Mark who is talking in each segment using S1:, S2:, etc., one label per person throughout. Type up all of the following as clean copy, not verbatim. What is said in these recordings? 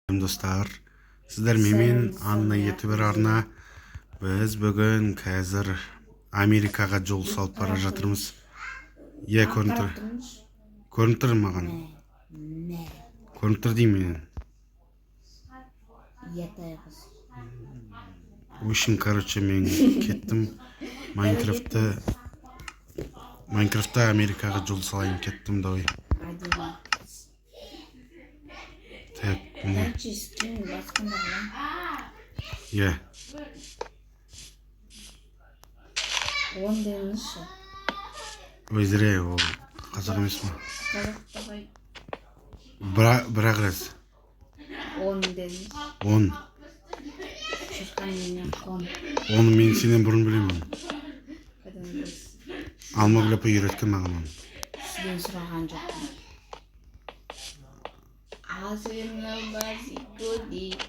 S1: Достар, сіздер менен Анна ютубер арна. Біз бүгін қазір Америкаға жол салып бара жатырмыз. Иә, көрініп тұр маған. Көрініп тұр деймін. В общем, короче, мен кеттім Майнкрафтта Америкаға жол салайын кеттім давай. Так, міне. Иә. Ой, зря, ол қазақ емес ма? Бірақ раз.
S2: 10 дедіңіз.
S1: 10. Оны мен сенен бұрын білемін. Алмагүл апа үйреткен маған оны.
S2: Сізден сұраған жоқпын.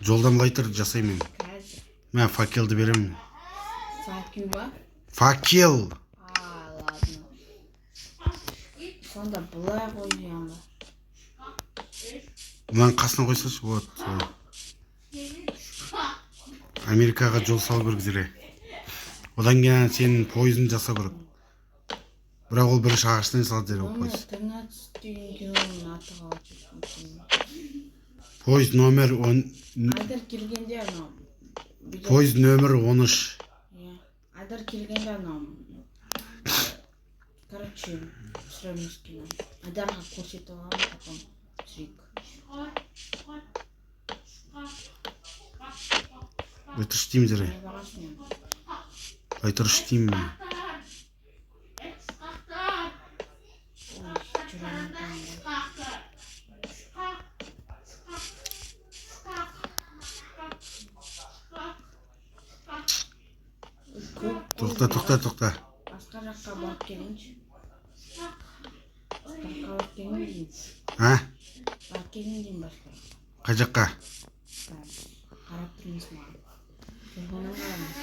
S1: Жолдан лайтер жасаймын. Мен факелді беремін.
S2: Факел ба?
S1: Факел!
S2: Ладно. Сонда бұлай қойған ба?
S1: Бұдан қасына қойсашы, вот. Америкаға жол салу керек зіре. Одан кейін сенің пойызын жасау керек. Бірақ ол бірінші ағаштан салады зіре ол пойыз. Пойыз номер 10.
S2: Айдар келгенде анау.
S1: Пойыз номер 13.
S2: Айдар келгенде анау. Короче, түсіреміз кино. Айдарға көрсетіп аламын, потом түсірейік.
S1: Айтыр штеймін зіре. Айтыр штеймін. Тоқта.
S2: Басқа жаққа барып келіңші. Басқа барып келің дейін. Барып келің дейін басқа.
S1: Қай жаққа?
S2: Қарап тұрмыз маған. Телефонын қарамыз.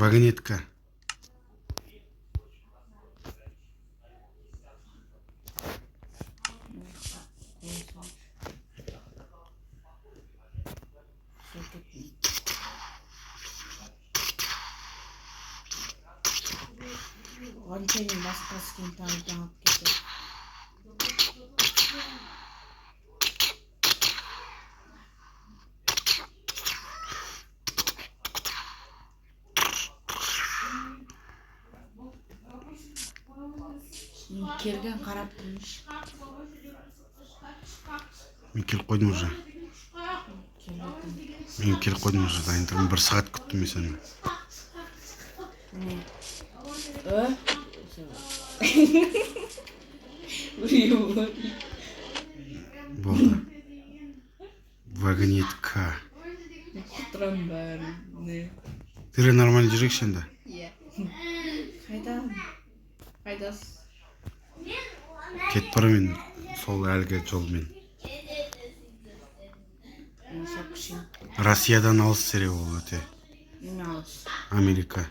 S1: Вагонетка.
S2: Ончайын басқасы кенталдан алып кетеді. Келген қарап тұрмыш.
S1: Мен келіп қойдым уже. Мен келіп қойдым уже. Дайын тұрмын. 1 сағат күттім мен сені. Болды. Вагонетка.
S2: Құтырам бәріне.
S1: Тірі нормально жүрекші енді.
S2: Иә. Қайдасыз?
S1: Кетіп барамын сол әлгі жолмен. Россиядан алыс зіре ол өте.
S2: Неме алыс?
S1: Америка.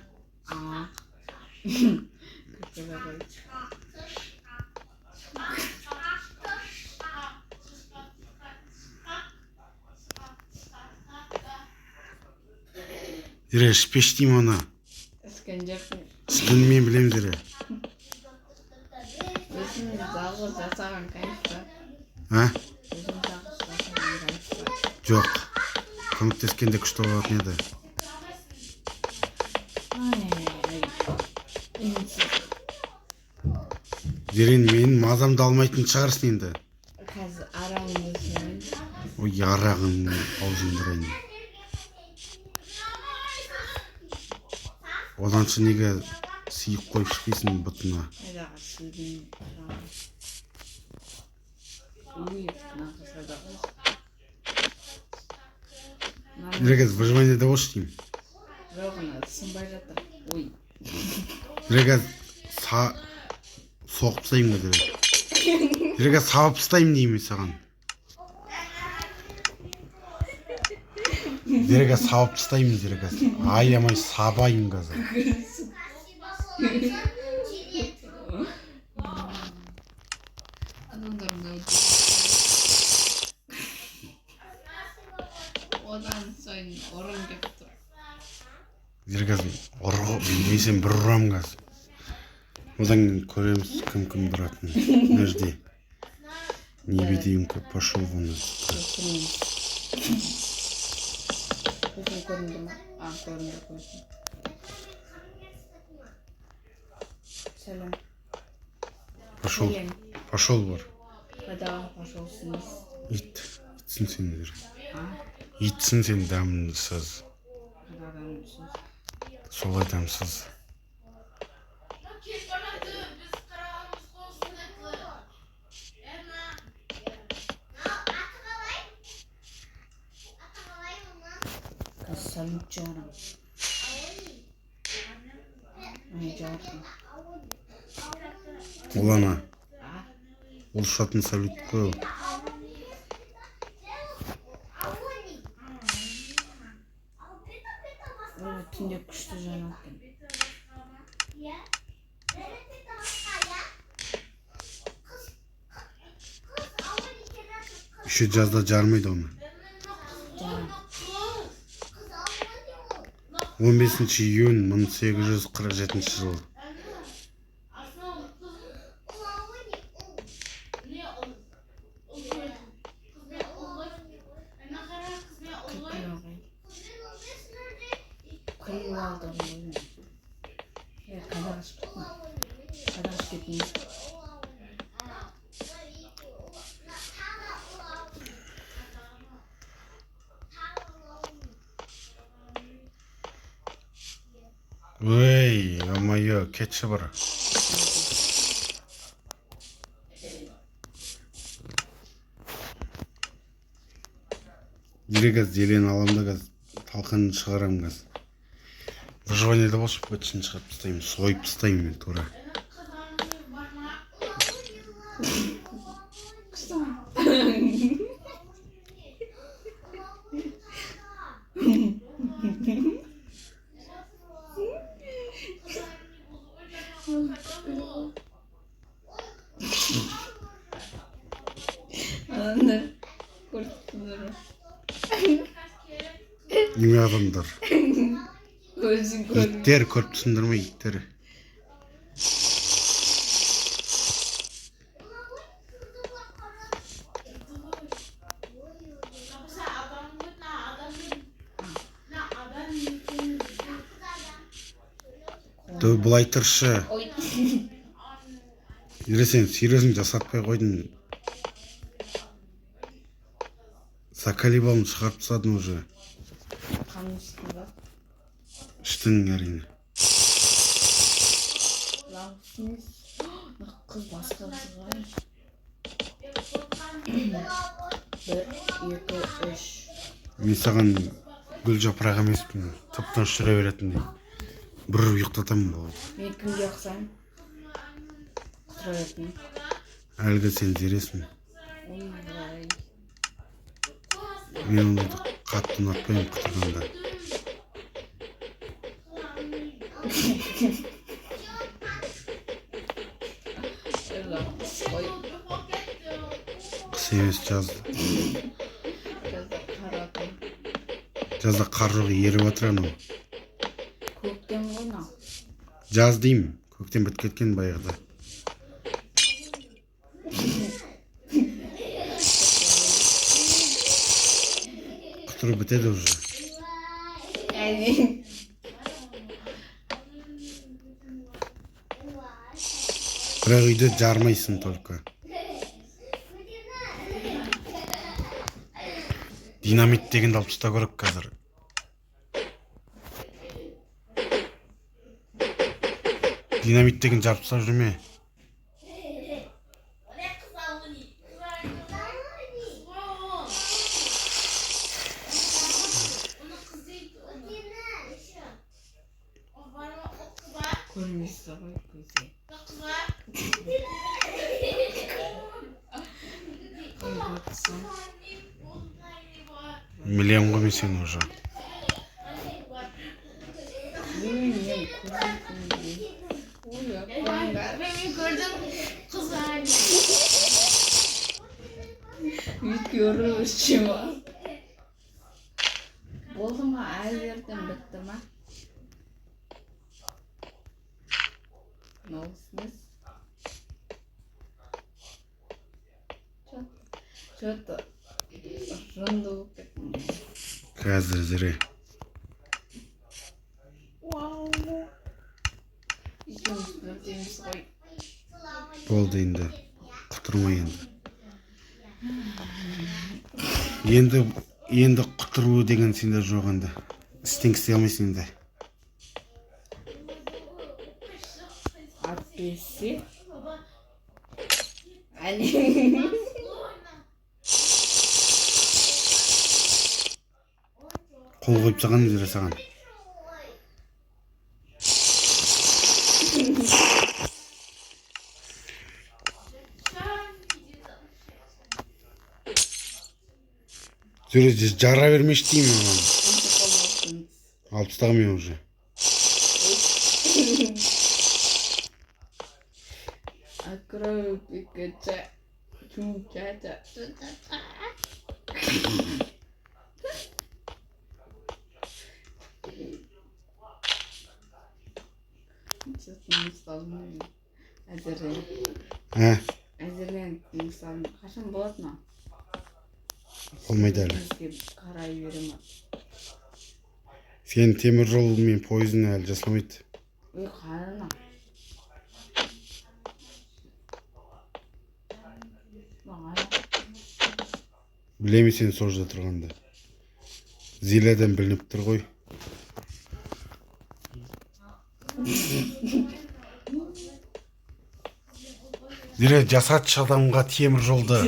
S1: Зіре ішпеш деймін оны.
S2: Ішкен жоқпын.
S1: Ішкенін мен білем зіре.
S2: Өзім жалғыз жасаған кайфта. Өзім жалғыз жасаған кайфта.
S1: Жоқ. Көмектескенде күшті болатын еді. Зерен менің мазамды алмайтын шығарсын енді.
S2: Қазір арағымды сенің.
S1: Ой, арағын аузындырайын. Оданшы неге сиып қойып ішпейсің бұтына?
S2: Айдаға сүйдің.
S1: Зерегіз выживанияда ош деймін.
S2: Жоғына сынбай жатыр. Ой.
S1: Зерегіз соғып тастаймын зере. Зерегіз сабып тастаймын деймін саған. Зерге сабып тастаймын зерге. Аямай сабайын қазір. Жібер қазір. Білмесем бір ұрам қазір. Одан көреміз кім бұратынын. Мына жерде. Невидимка пошел вон.
S2: Көзің көрінді ма? Көрінді көзім. Сәлем.
S1: Пошел бар.
S2: Қайда пошел сіз?
S1: Итсін сендер. Итсін сен дамсыз. Солай дамсыз.
S2: Салют canım. Ne cevaplı?
S1: Ол ана. Ол шатын салют қой ол.
S2: Түнде күшті жанатын.
S1: Еще жазда жармайды оны. 15 июнь 1847 жыл.
S2: Kıyıl aldım bunu. Kadar gitmiş.
S1: Ой, ё-моё, кетші бар. Дере газ, зелен аламда газ, талқанын шығарам газ. Выживаниеда болшып көтшін шығып тастаймын, сойып тастаймын мен тура.
S2: Anne, kurtulurum.
S1: Неме адамдар?
S2: Gözün görmüyor.
S1: Иттер, көріп түсіндір ме иттер? Бұлай тұршы. Сен серьезін жасатпай қойдың. Закалибалын шығарып тастадың уже.
S2: Қамысты ба?
S1: Іштің әрине.
S2: Лаусыңыз. Қыз басқа қызғай. 1, 2, 3.
S1: Мен саған гүл жапырақ емеспін. Топтан жүре беретіндей. Бір ұйықтатамын болды.
S2: Мен кімге ұқсаймын? Құтыра беретін.
S1: Әлгі сен зересің.
S2: Ойбай.
S1: Мен ондайды қатты ұнатпаймын құтырғанда. Қыс емес жазды. Жазда қар жоқ еріп жатыр анау.
S2: Көктем ғой мынау.
S1: Жаз деймін. Көктем бітіп кеткен баяғыда. Құтыру бітеді уже. Бірақ үйде жармайсың только. Динамит дегенді алып тастау керек қазір. Динамит деген жарып тастап жүрме.
S2: Көрмесі ғой көзе.
S1: Миллион ғой мен сені уже.
S2: Görüşü var. Oldu mu? Her yerden bitti mi? Ne olsunuz? Что-то жынды болып кеттім.
S1: Қазір зіре.
S2: Екеуміз бірдейміз ғой.
S1: Болды енді. Құтырма енді. Енді құтыру деген сенде жоқ енді. Істен істей алмайсың енді.
S2: Әйтпесе. Әне.
S1: Қол қойып саған зіре саған. Зіре жара бермеш деймін оған. Алып тастағым мен уже.
S2: Открою пикача. Чу-ча-ча. Честно, мысалым.
S1: Ә?
S2: Әзірлен, мысалым. Қашан болады ма?
S1: Болмайды әлі.
S2: Бізге қарай бере ма?
S1: Сен темір жол мен пойызын әлі жасамайды.
S2: Ой, қарана.
S1: Білемей сен сол жерде тұрғанда. Зилядан білініп тұр ғой. Зиля жасатшы адамға темір жолды.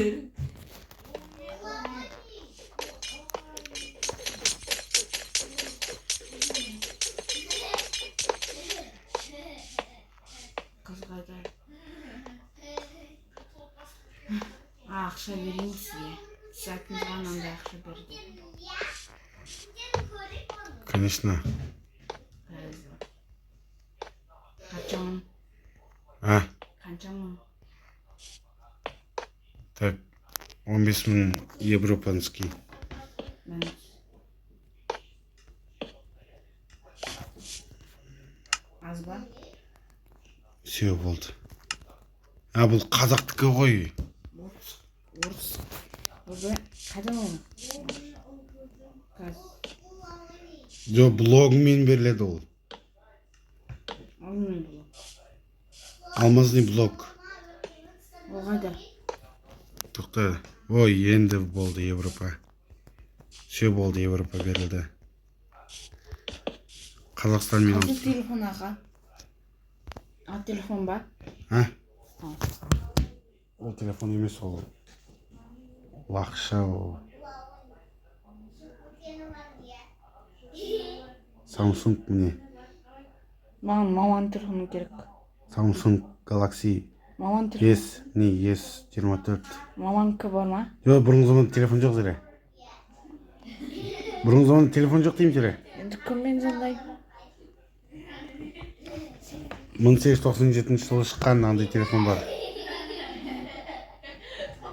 S2: Қызғайда. Ақша берейін сізге. Сәтіңіз ғанандай ақша берді.
S1: Конечно.
S2: Қанша мың?
S1: А?
S2: Қанша мың?
S1: Так, 15 мың европанский.
S2: Аз ба?
S1: Все болды. А, бұл қазақтікі ғой.
S2: Орыс. Бұл қайда ол?
S1: Жо, блогымен беріледі ол.
S2: Алмай бұл.
S1: Алмазный блог.
S2: Ол қайда?
S1: Тоқта. Ой, енді болды Европа. Все болды, Европа берілді. Қазақстан мен
S2: Қайда телефон аға? А, телефон ба?
S1: А? Ол телефон емес ол. Лақша ол. Samsung міне.
S2: Маған маман телефоны керек.
S1: Samsung Galaxy
S2: Маман телефон.
S1: S, не, S24.
S2: Маманкі бар ма?
S1: Жоқ, бұрынғы заманда телефон жоқ зіре. Бұрынғы заманда телефон жоқ деймін зіре.
S2: Енді кіммен звондай?
S1: 1897 жылы шыққан андай телефон бар.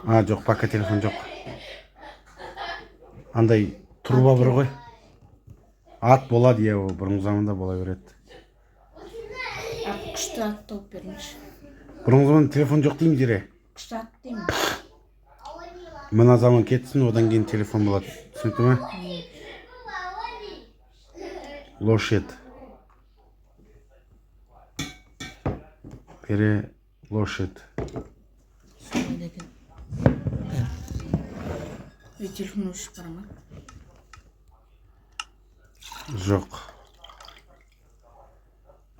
S1: А, жоқ, пока телефон жоқ. Андай турба бір ғой. Ат болады, иә, бұрынғы заманда бола береді.
S2: Күшті ат тауып беріңізші.
S1: Бұрынғы заманда телефон жоқ деймін зіре.
S2: Күшті ат деймін.
S1: Мына заман кетсін, одан кейін телефон болады. Түсінікті ме? Лошадь. Лошадь.
S2: Телефон өшіп бара ма?
S1: Жоқ.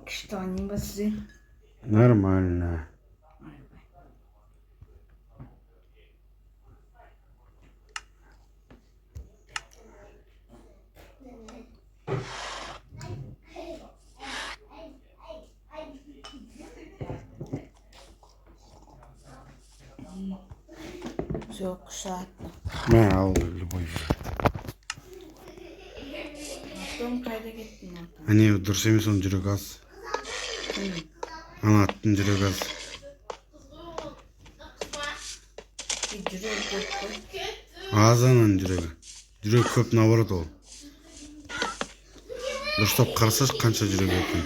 S2: Күшті анен ба сізде?
S1: Нормально.
S2: Все, күшті атты.
S1: Мә, ал любой бір.
S2: Аттың қайда кеттің аттың?
S1: Әне, дұрыс емес оның жүрек аз. Ана аттың жүрек аз.
S2: Жүрек көп қой.
S1: Аз ананың жүрегі. Жүрек көп наоборот ол. Дұрыстап қарасаш қанша жүрегі екен.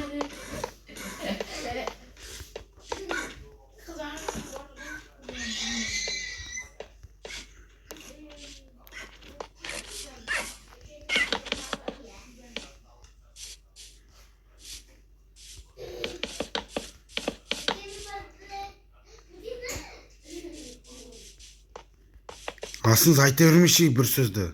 S1: Басыңыз айта бермеші бір сөзді.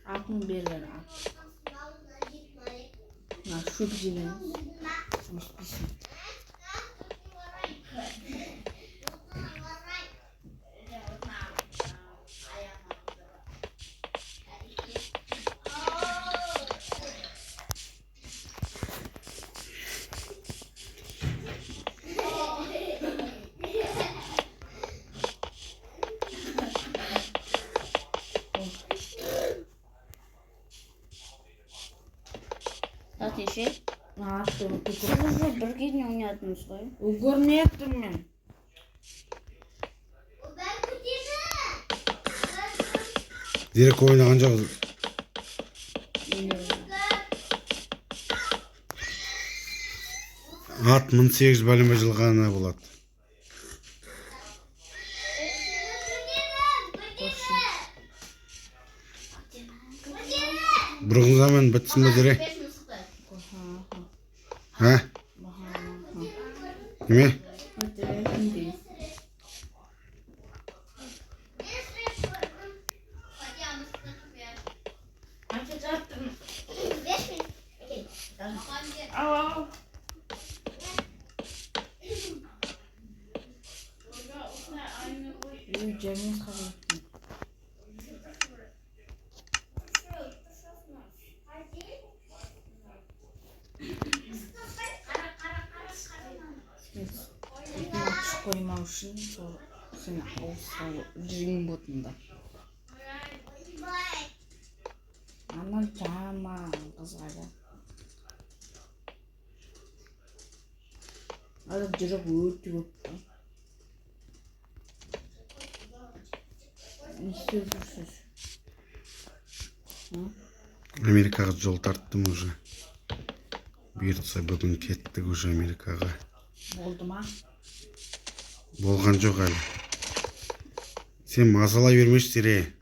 S2: Altın birler al. Şu bizimle. Bizim. Ateşi.
S3: Ne yaptım?
S2: Siz bir gün oynadınız koy.
S3: Ugur ne yaptım ben?
S1: Direkt oynagan жоқ. Ат 1800 бәлеме жылғанына болады. Бұрын заман бітсін бе дере? Ә? Неме?
S3: Cemil kabul. Açık koymam için sonra seni olsa düzgün botunda. Anam tamam kızardı. Azıcık cırık öğütü yoktu. Ne istiyorsunuz?
S1: Америкаға жол тарттым уже. Бұйыртса бүгін кеттік уже Америкаға.
S3: Oldu mu?
S1: Болған жоқ әлі. Сен мазалай бермеші Тере.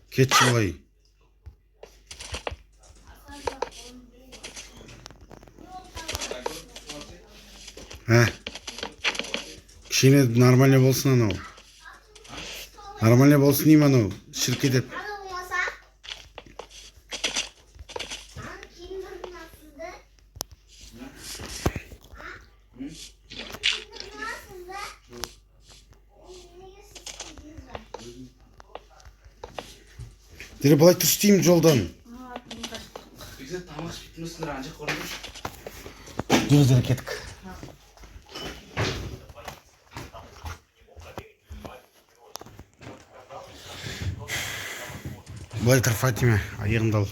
S1: Кетші олай. Кішкене нормально болсын анау. Нормально болсын деймін анау. Шірк етіп. Тере былай тұршы деймін жолдан.
S4: Bize tamam bitmesinler ancak orada.
S1: Жүр Тере кеттік. Былай тұр Фатима, аяғымды ал.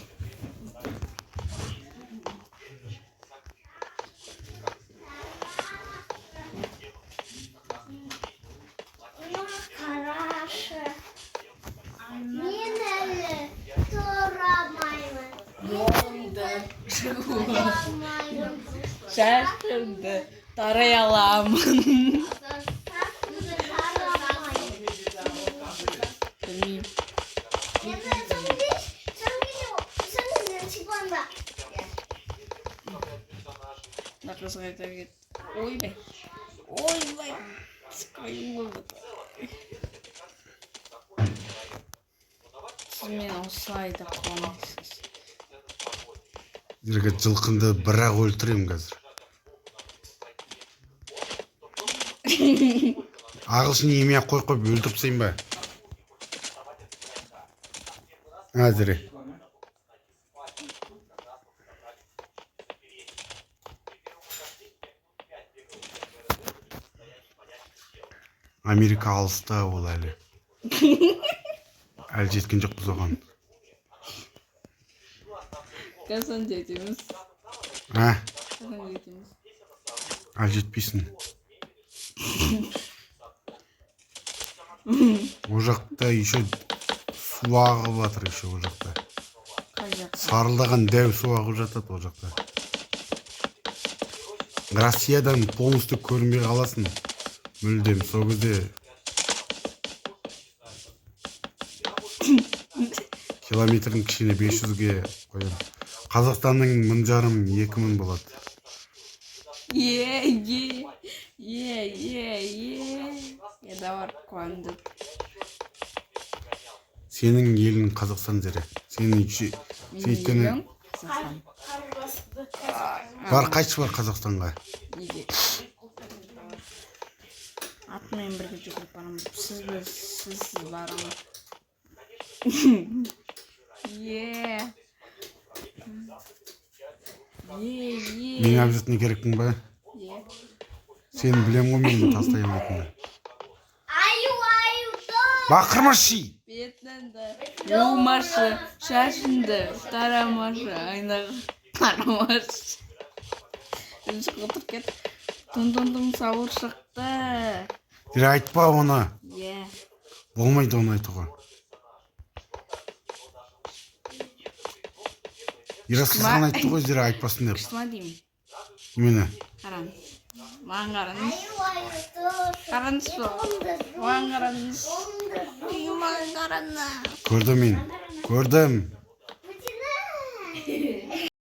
S3: Şaşırdı. Tarayalamın. Bilmiyorum. Naklas kayıta git. Oy be. Oy be. Sıkayım oldu. Siz meni olsaydı kalmışsınız.
S1: Тереге жылқынды бірақ өлтіремін қазір. Ағылшын емей қойып өлтіріп тастайын ба? Тере. Америка алыста ол әлі. Әлі жеткен жоқпыз оған.
S2: Kasan жетеміз.
S1: А,
S2: Kasan жетеміз.
S1: ал жетпейсің. О жақта еще су ағып жатыр еще о жақта.
S2: Қай жақта?
S1: Сарылдаған дәу су ағып жатады о жақта. Россиядан полностью көрінбей қаласың. Мүлдем сол кезде километрін кішкене 500-ге қоям. Қазақстанның 1000-2000 болады.
S2: Я давар қуанды.
S1: Сенің елің Қазақстан зере. Сенің сөйткені
S2: Қазақстан.
S1: бар қайтшы бар Қазақстанға.
S2: Неге? Атымен бірге жүгіріп барамын. Сіз барамын.
S1: Мен обязательно керекпін ба? Сен білем ғой мені тастай алмайтынды. Бақырмашы!
S2: Бетінді, жуымашы, шашынды, тарамашы, айнаға тарамашы. Үзі қотыр кет. Тұн сауыр шықты.
S1: Зере айтпа оны. Болмайды оны айтуға. Ерасылған айтты ғой, зере айтпасын деп.
S2: Қысма деймін.
S1: Мені?
S2: Қараңыз. Маған қараңыз. Қараңыз сол. Маған қараңыз. Маған қараңыз.
S1: Көрдім мен. Көрдім.